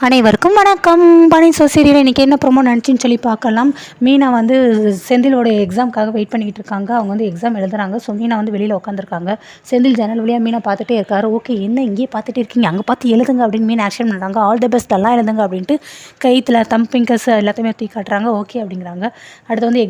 அனைவருக்கும் வணக்கம். பனி சீரியல் இன்றைக்கி என்ன ப்ரோமோ நினச்சின்னு சொல்லி பார்க்கலாம். மீனா வந்து செந்திலோட எக்ஸாமுக்காக வெயிட் பண்ணிக்கிட்டு இருக்காங்க. அவங்க வந்து எக்ஸாம் எழுதுறாங்க. ஸோ மீனா வந்து வெளியில் உட்காந்துருக்காங்க. செந்தில் ஜன்னல் வழியாக மீனா பார்த்துட்டே இருக்காரு. ஓகே, என்ன இங்கேயே பார்த்துட்டு இருக்கீங்க, அங்கே பார்த்து எழுதுங்க அப்படின்னு மீன் ஆக்ஷன் பண்ணுறாங்க. ஆல் த பெஸ்ட், எல்லாம் எழுதுங்க அப்படின்ட்டு கைத்தில் தம்பிங்கஸ் எல்லாத்தையுமே தூக்கி காட்டுறாங்க. ஓகே அப்படிங்கிறாங்க. அடுத்து வந்து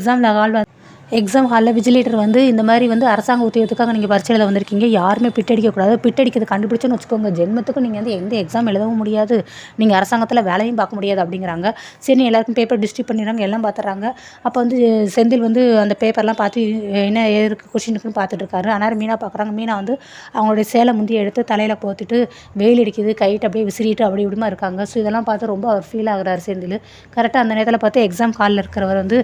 எக்ஸாம் ஹாலில் விஜிலேட்டர் வந்து இந்த மாதிரி வந்து அரசாங்க உத்தியோகத்துக்காக நீங்கள் பரிட்சை எழுத வந்திருக்கீங்க, யாருமே பிட்டடிக்கக்கூடாது, பிட்டடிக்கிறது கண்டுபிடிச்சுன்னு வச்சுக்கோங்க, ஜென்மத்துக்கும் நீங்கள் வந்து எந்த எக்ஸாம் எழுதவும் முடியாது, நீங்கள் அரசாங்கத்தில் வேலையும் பார்க்க முடியாது அப்படிங்கிறாங்க. சரி, எல்லாருக்கும் பேப்பர் டிஸ்ட்ரிபியூட் பண்ணிடுறாங்க, எல்லாம் பார்த்துறாங்க. அப்போ வந்து செந்தில் வந்து அந்த பேப்பர்லாம் பார்த்து என்ன எதுக்கு கொஷினுக்குன்னு பார்த்துட்டு இருக்காரு. ஆனால் மீனா பார்க்குறாங்க. மீனா வந்து அவங்களுடைய சேலை முந்தி எடுத்து தலையில் போத்துட்டு வெயில் அடிக்குது, கைட்டு அப்படியே விசிறிட்டு அப்படி இப்படிமா இருக்காங்க. ஸோ இதெல்லாம் பார்த்து ரொம்ப அவர் ஃபீல் ஆகுறாரு செந்தில். கரெக்டாக அந்த நேரத்தில் பார்த்து எக்ஸாம் ஹாலில் இருக்கிறவர் வந்து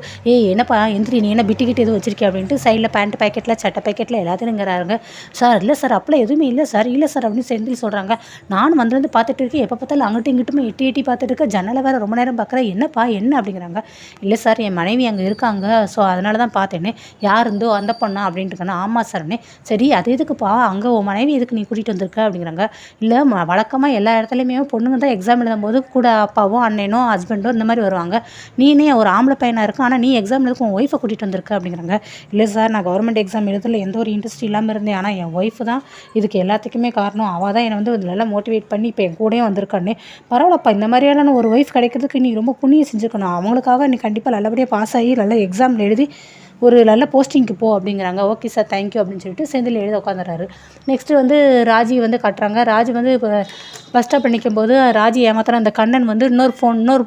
என்னப்பா எந்திரி, நீ என்ன பிட்டிக்கிட்டு எதுவும் வச்சிருக்கேன் அப்படின்ட்டு சைடில் பேண்ட் பேக்கெட்டில் சட்டை பேக்கெட்டில் எல்லாத்தையுங்கிறாங்க. சார் இல்லை சார், அப்பெல்லாம் எதுவுமே இல்லை சார், இல்லை சார் அப்படின்னு செந்தில் சொல்கிறாங்க. நானும் வந்து பார்த்துட்டு இருக்கேன், எப்போ பார்த்தாலும் அங்கிட்டும் இங்கிட்டுமே எட்டி எட்டி பார்த்துட்டு இருக்கேன், ஜன்னலை வேறு ரொம்ப நேரம் பார்க்குறேன், என்னப்பா என்ன அப்படிங்கிறாங்க. இல்லை சார், என் மனைவி அங்கே இருக்காங்க, ஸோ அதனால தான் பார்த்தேனே, யார் இருந்தோ அந்த பொண்ணா அப்படின்ட்டு இருக்காங்க. ஆமாம் சார்னே. சரி, அது எதுக்குப்பா அங்கே உன் மனைவி எதுக்கு நீ கூட்டிகிட்டு வந்திருக்க அப்படிங்கிறாங்க. இல்லை, வழக்கமாக எல்லா இடத்துலையுமே பொண்ணுங்க தான் எக்ஸாம் எழுதும் போது கூட அப்பாவோ அண்ணனோ ஹஸ்பண்டோ இந்த மாதிரி வருவாங்க, நீனே ஒரு ஆம்பளை பையனாக இருக்கும், ஆனால் நீ எக்ஸாம் எழுதுக்கு உன் ஒய்ஃபை கூட்டிகிட்டு வந்திருக்க அப்படிங்கிறாங்க. இல்லை சார், நான் கவர்மெண்ட் எக்ஸாம் எழுதல, எந்த ஒரு இன்ட்ரெஸ்ட் இல்லாமல் இருந்தேன், ஆனால் என் ஒய்ஃபு தான் இதுக்கு எல்லாத்துக்குமே காரணம், அவள் தான் என்னை வந்து நல்லா மோட்டிவேட் பண்ணி இப்போ என் கூடயே வந்திருக்கானே. பரவாயில்லப்பா, இந்த மாதிரியான ஒரு ஒய்ஃப் கிடைக்கிறதுக்கு நீ ரொம்ப புண்ணியம் செஞ்சுருக்கணும், அவங்களுக்காக நீ கண்டிப்பாக நல்லபடியாக பாஸ் ஆகி நல்லா எக்ஸாமில் எழுதி ஒரு நல்ல போஸ்டிங்க்கு போ அப்படிங்கிறாங்க. ஓகே சார், தேங்க்யூ அப்படின்னு சொல்லிட்டு செந்தில் எழுத உட்காந்துறாரு. நெக்ஸ்ட்டு வந்து ராஜி வந்து கட்டுறாங்க. ராஜி வந்து இப்போ பஸ் ஸ்டாப்பில் நிற்கும்போது ராஜி ஏமாத்துற அந்த கண்ணன் வந்து இன்னொரு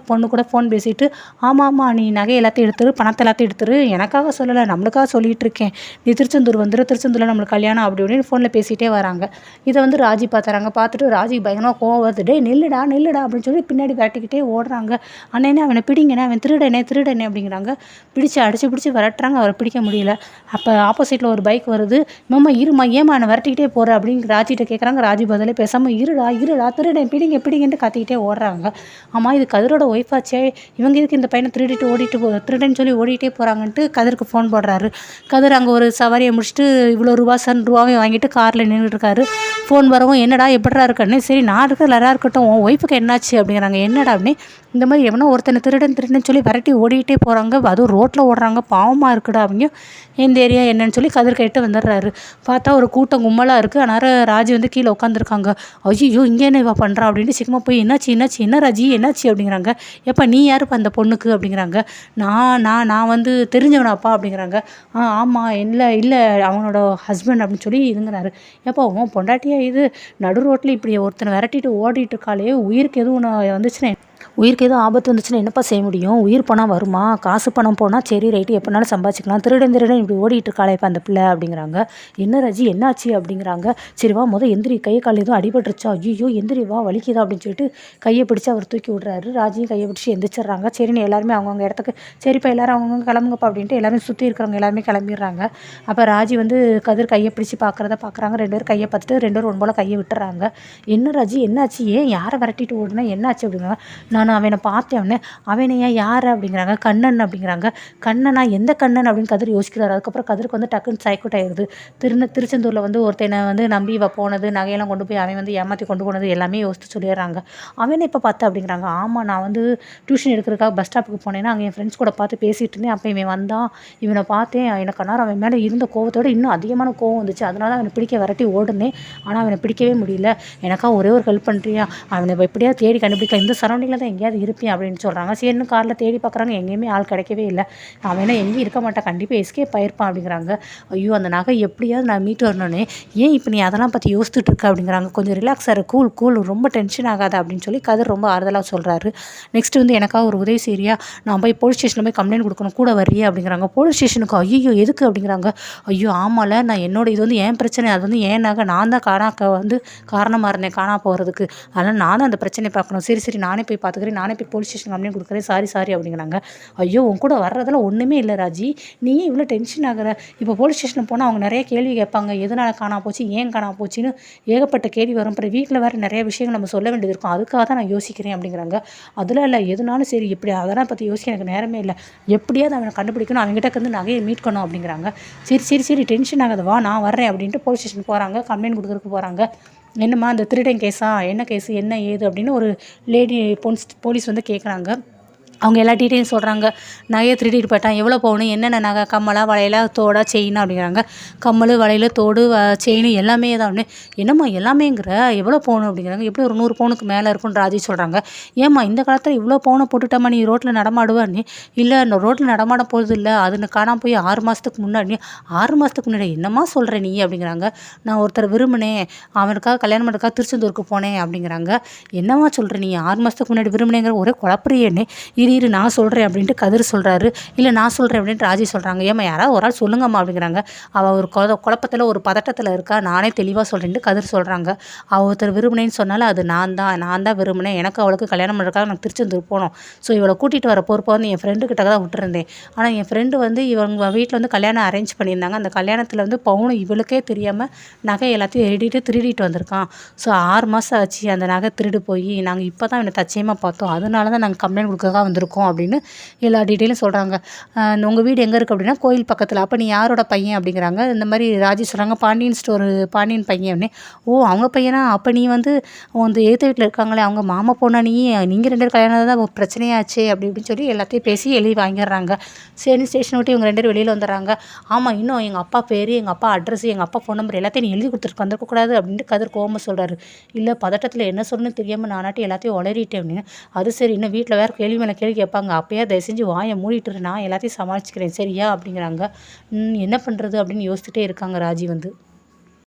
பொண்ணு கூட ஃபோன் பேசிட்டு, ஆமாம் நீ நகை எல்லாத்தையும் எடுத்துரு, பணத்தை எல்லாத்தையும் எடுத்துரு, எனக்காக சொல்லலை, நம்மளுக்காக சொல்லிகிட்டு இருக்கேன், நீ திருச்செந்தூர் வந்துரு, திருச்செந்தூரில் நம்மளுக்கு கல்யாணம் அப்படி அப்படின்னு ஃபோனில் பேசிகிட்டே வராங்க. இதை வந்து ராஜி பார்த்துறாங்க. பார்த்துட்டு ராஜி பயங்கரமாக கோவம் வருது. டே நில்லுடா அப்படின்னு சொல்லி பின்னாடி விரட்டிக்கிட்டே ஓடுறாங்க. அண்ணனே அவனை பிடிங்கண்ணே, அவன் திருடனே அப்படிங்கிறாங்க. அடிச்சு விரட்டுறாங்க, அவரை பிடிக்க முடியல. அப்போ ஆப்போசிட்டில் ஒரு பைக் வருது. மாமா இருமா, ஏமா என்னை விரட்டிக்கிட்டே போகிற அப்படின்னு ராஜிகிட்ட கேட்குறாங்க. ராஜி பதிலே பேசாமல் இருடா திருடன் பிடிங்கன்ட்டு கத்திக்கிட்டே ஓடுறாங்க. ஆமாம், இது கதிரோட ஒய்ஃபாச்சே, இவங்க இதுக்கு இந்த பையனை திருடன்னு சொல்லி ஓடிட்டே போகிறாங்கன்ட்டு கதிருக்கு ஃபோன் போடுறாரு. கதிர் அங்கே ஒரு சவாரியை முடிச்சுட்டு இவ்வளோ ரூபாவை வாங்கிட்டு காரில் நின்றுட்டுருக்காரு. ஃபோன் வரவும் என்னடா எப்படா இருக்கன்னு, சரி நான் இருக்கிற இருக்கட்டும், உன் ஒய்ஃபுக்கு என்னாச்சு அப்படிங்கிறாங்க. என்னடா அப்படின்னு இந்த மாதிரி எவனோ ஒருத்தனை திருடன் சொல்லி விரட்டி ஓடிக்கிட்டே போகிறாங்க, அதுவும் ரோட்டில் ஓடுறாங்க, பாவமாக இருக்குடா அவங்க, எந்த ஏரியா என்னன்னு சொல்லி கதிர் கேட்டு வந்துடுறாரு. பார்த்தா ஒரு கூட்டம் கும்பலாக இருக்குது. ஆனால் ராஜி வந்து கீழே உட்காந்துருக்காங்க. ஐயோ, இங்கே என்ன இவ பண்ணுறா அப்படின்ட்டு சீக்கிரமாக போய் என்னாச்சு என்ன ராஜி என்னாச்சு அப்படிங்கிறாங்க. எப்போ நீ யாருப்பா அந்த பொண்ணுக்கு அப்படிங்கிறாங்க. நான் வந்து தெரிஞ்சவனாப்பா அப்படிங்கிறாங்க. ஆமாம், இல்லை அவனோட ஹஸ்பண்ட் அப்படின்னு சொல்லி இதுங்கிறாரு. எப்போ உன் பொண்டாட்டியா இது, நடு ரோட்டில் இப்படி ஒருத்தனை விரட்டிட்டு ஓடிட்டு இருக்காளே, உயிருக்கு எதுவும் வந்துச்சுன்னா, உயிருக்கு எதுவும் ஆபத்து வந்துச்சுன்னா என்னப்பா செய்ய முடியும், உயிர் பணம் வருமா, காசு பணம் போனால் சரி ரைட்டு எப்படினாலும் சம்பாதிச்சிக்கலாம், திருடன் இப்படி ஓடிட்டு இருக்காளே இப்போ அந்த பிள்ளை அப்படிங்கிறாங்க. என்ன ராஜி என்னாச்சு அப்படிங்கிறாங்க. சரி வா, எந்திரி, கை கால் எதுவும் அடிபட்டுருச்சா, ஐயோ எந்திரி வா, வலிக்குதா அப்படின்னு சொல்லிட்டு கையை பிடிச்சி அவர் தூக்கி விட்றாரு. ராஜியும் கையை பிடிச்சி எந்திரிச்சிட்றாங்க. சரின்னு எல்லாருமே அவங்கவுங்க இடத்துக்கு, சரிப்பா எல்லாரும் அவங்கவுங்க கிளம்புங்கப்பா அப்படின்ட்டு எல்லாரும் சுற்றி இருக்கிறவங்க எல்லாருமே கிளம்பிடுறாங்க. அப்போ ராஜி வந்து கதிர் கையை பிடிச்சி பார்க்குறாங்க. 2 பேரும் கையை பார்த்துட்டு 2 பேரும் ஒன்று போல் கையை விட்டுறாங்க. என்ன ராஜி என்னாச்சு, ஏன் யாரை விரட்டிட்டு ஓடுனா என்னாச்சு அப்படிங்கிறாங்க. நான் அவனை பார்த்தேன், அவனையா யார் அப்படிங்கிறாங்க. கண்ணன் அப்படிங்கிறாங்க. கண்ணனா, எந்த கண்ணன் அப்படின்னு கதிர் யோசிக்கிறாரு. அதுக்கப்புறம் கதிருக்கு வந்து டக்குன்னு சைக்கோட் ஆயிடுது. திருச்செந்தூரில் வந்து ஒருத்தனை வந்து நம்பி போனது, நகையெல்லாம் கொண்டு போய் அவன் வந்து ஏமாற்றி கொண்டு போனது எல்லாமே யோசித்து சொல்லிடுறாங்க. அவனை இப்போ பார்த்தா அப்படிங்கிறாங்க. ஆமாம், நான் வந்து டியூஷன் எடுக்கிறதுக்காக பஸ் ஸ்டாப்புக்கு போனேன்னா அங்கே என் ஃப்ரெண்ட்ஸ் கூட பார்த்து பேசிகிட்டு இருந்தேன், அப்போ இவன் வந்தான், இவனை பார்த்தேன், எனக்கு அன்னார் அவன் மேலே இருந்த கோவத்தோடு இன்னும் அதிகமான கோவம் வந்துச்சு, அதனால அவனை பிடிக்க விரட்டி ஓடுனேன், ஆனால் அவனை பிடிக்கவே முடியல, எனக்காக ஒரே ஒரு ஹெல்ப் பண்ணுறியா, அவனை எப்படியா தேடி கண்டுபிடிக்க, இந்த சரௌண்டிங்கில் தான் எங்கேயாவது இருப்பேன் அப்படின்னு சொல்கிறாங்க. சரின்னு காரில் தேடி பார்க்குறாங்க, எங்கேயுமே ஆள் கிடைக்கவே இல்லை, அவனா எங்கேயும் இருக்க மாட்டான், கண்டிப்பாக எஸ்கேப் ஆயிருப்பான் அப்படிங்கிறாங்க. ஐயோ, அந்த நகை எப்படியாவது நான் மீட்டு வரணுன்னே, ஏன் இப்போ நீ அதெல்லாம் பற்றி யோசிச்சுட்டு இருக்க அப்படிங்கிறாங்க. கொஞ்சம் ரிலாக்ஸ் ஆகிற, கூல் ரொம்ப டென்ஷன் ஆகாத அப்படின்னு சொல்லி கதிர் ரொம்ப ஆறுதலாக சொல்கிறாரு. நெக்ஸ்ட் வந்து எனக்காக ஒரு உதவி செய்றியா, நான் போய் போலீஸ் ஸ்டேஷனில் போய் கம்ப்ளைண்ட் கொடுக்கணும், கூட வர்றியா அப்படிங்கிறாங்க. போலீஸ் ஸ்டேஷனுக்கு? ஐயோ எதுக்கு அப்படிங்கிறாங்க. ஐயோ ஆமாம்ல, நான் என்னோட இது வந்து என் பிரச்சனை, அது வந்து ஏன் நகை, நான் தான் காரணமாக இருந்தேன் காணா போகிறதுக்கு, அதனால் நான் தான் அந்த பிரச்சனையை பார்க்கணும். சரி நானே போய் பார்த்துக்கிறேன், நானே போய் போலீஸ் ஸ்டேஷன் கம்ப்ளைண்ட் கொடுக்குறேன், சாரி அப்படிங்கிறாங்க. ஐயோ, உன் கூட வர்றதில் ஒன்றுமே இல்லை ராஜி, நீ இவ்வளோ டென்ஷன் ஆகிற, இப்போ போலீஸ் ஸ்டேஷனில் போனால் அவங்க நிறைய கேள்வி கேட்பாங்க, எதனால் காணா போச்சு, ஏன் காணா போச்சுன்னு ஏகப்பட்ட கேள்வி வரும், அப்புறம் வீட்டில் வேறு நிறைய விஷயங்கள் நம்ம சொல்ல வேண்டியது இருக்கும், அதுக்காக தான் நான் யோசிக்கிறேன் அப்படிங்கிறாங்க. அதில் இல்லை, எதுனாலும் சரி, எப்படி அதெல்லாம் பற்றி யோசிக்க எனக்கு நேரமே இல்லை, எப்படியாவது அவனை கண்டுபிடிக்கணும், அவங்ககிட்ட வந்து நகையை மீட்கணும் அப்படிங்கிறாங்க. சரி டென்ஷன் ஆகாத, வா நான் வர்றேன் அப்படின்ட்டு போலீஸ் ஸ்டேஷன் போகிறாங்க, கம்ப்ளைண்ட் கொடுக்குறதுக்கு போகிறாங்க. என்னம்மா அந்த திருடன் கேஸா, என்ன கேஸு, என்ன ஏது அப்படின்னு ஒரு லேடி போலீஸ் வந்து கேட்குறாங்க. அவங்க எல்லா டீட்டெயிலும் சொல்கிறாங்க. நகையை திருடிட்டு போயிட்டான், எவ்வளோ பவுனு, என்னென்ன நகை, கம்மலா, வளையலா, தோடா, செயினா அப்படிங்கிறாங்க. கம்மல், வளையல், தோடு, செயின் எல்லாமே தான் அப்படின்னு. என்னம்மா எல்லாமேங்கிற, எவ்வளோ பவுனு அப்படிங்கிறாங்க. எப்படி ஒரு 100 பவுனுக்கு மேலே இருக்கும்னு ராஜி சொல்கிறாங்க. ஏம்மா இந்த காலத்தில் இவ்வளோ பவுனை போட்டுட்டாம்மா நீ ரோட்டில் நடமாடுவான்னு. இல்லை ரோட்டில் நடமாட போகிறது இல்லை, அது காணாமல் போய் 6 மாதத்துக்கு முன்னாடி. 6 மாதத்துக்கு முன்னாடி என்னம்மா சொல்கிற நீ அப்படிங்கிறாங்க. நான் ஒருத்தர் விரும்பினேன், அவனுக்காக கல்யாணம் பண்ணுறதுக்காக திருச்செந்தூருக்கு போனேன் அப்படிங்கிறாங்க. என்னம்மா சொல்கிற நீ 6 மாதத்துக்கு முன்னாடி விரும்பினேங்கிற, ஒரே குழப்பறியேன்னு. இரு நான் சொல்கிறேன் அப்படின்ட்டு கதிர் சொல்கிறாரு. இல்லை நான் சொல்கிறேன் அப்படின்ட்டு ராஜி சொல்கிறாங்க. ஏம்மா யாராவது ஒரு ஆள் சொல்லுங்கம்மா அப்படிங்கிறாங்க. அவள் ஒரு குழப்பத்தில் ஒரு பதட்டத்தில் இருக்கா, நானே தெளிவாக சொல்கிறேன்ட்டு கதிர் சொல்கிறாங்க. அவள் ஒருத்தர் விரும்பினேன்னு சொன்னாலும் அது நான் தான் விரும்பினேன். எனக்கு அவளுக்கு கல்யாணம் பண்ணுறதுக்காக நான் திருச்செந்தூர் போனோம். ஸோ இவளை கூட்டிகிட்டு வர பொறுப்பை வந்து என் ஃப்ரெண்டு கிட்ட தான் விட்டுருந்தேன். ஆனால் என் ஃப்ரெண்டு வந்து இவங்க வீட்டில் வந்து கல்யாணம் அரேஞ்ச் பண்ணியிருந்தாங்க. அந்த கல்யாணத்தில் வந்து பவுன் இவளுக்கே தெரியாமல் நகை எல்லாத்தையும் திருடிட்டு வந்திருக்கான். ஸோ 6 மாதம் ஆச்சு அந்த நகை திருடு போய். நாங்கள் இப்போ தான் இவனை தச்சயமாக பார்த்தோம், அதனால தான் நாங்கள் கம்ப்ளைண்ட் கொடுக்கறதுக்காக வந்திருக்கோம் அப்படின்னு எல்லா டீட்டெயிலும் சொல்கிறாங்க. உங்கள் வீடு எங்கே இருக்குது அப்படின்னா கோயில் பக்கத்தில். அப்போ நீ யாரோட பையன் அப்படிங்கிறாங்க. இந்த மாதிரி ராஜி சொல்கிறாங்க, பாண்டியன் பையன் அப்படின்னு. ஓ அவங்க பையனா, அப்போ நீ வந்து அந்த எதிர்த்த வீட்டில் இருக்காங்களே அவங்க மாமா பொண்ணா, நீங்கள் 2 பேரும் கல்யாணம் தான் பிரச்சனையாச்சு அப்படி இப்படின்னு சொல்லி எல்லாத்தையும் பேசி எழுதி வாங்கிடுறாங்க. சரி ஸ்டேஷன் விட்டு இவங்க 2 பேரும் வெளியில் வந்துடுறாங்க. ஆமாம் இன்னும் எங்கள் அப்பா பேர், எங்கள் அப்பா அட்ரஸ், எங்கள் அப்பா ஃபோன் நம்பர் எல்லாத்தையும் நீ எழுதி கொடுத்துருக்கு வந்திருக்கக்கூடாது அப்படின்ட்டு கதிர் கோவமாக சொல்கிறாரு. இல்லை பதட்டத்தில் என்ன சொல்லணும்னு தெரியாமல் நானாட்டி எல்லாத்தையும் உளறிட்டேன் அப்படின்னு. அது சரி, இன்னும் வீட்டில் வேறு கேள்வி மேலே கேள்வி கேட்பாங்க, அப்போயே தயவு செஞ்சு வாயை மூடிட்டு நான் எல்லாத்தையும் சமாளிச்சுக்கிறேன் சரியா அப்படிங்கிறாங்க. என்ன பண்ணுறது அப்படின்னு யோசிச்சுட்டே இருக்காங்க ராஜி வந்து.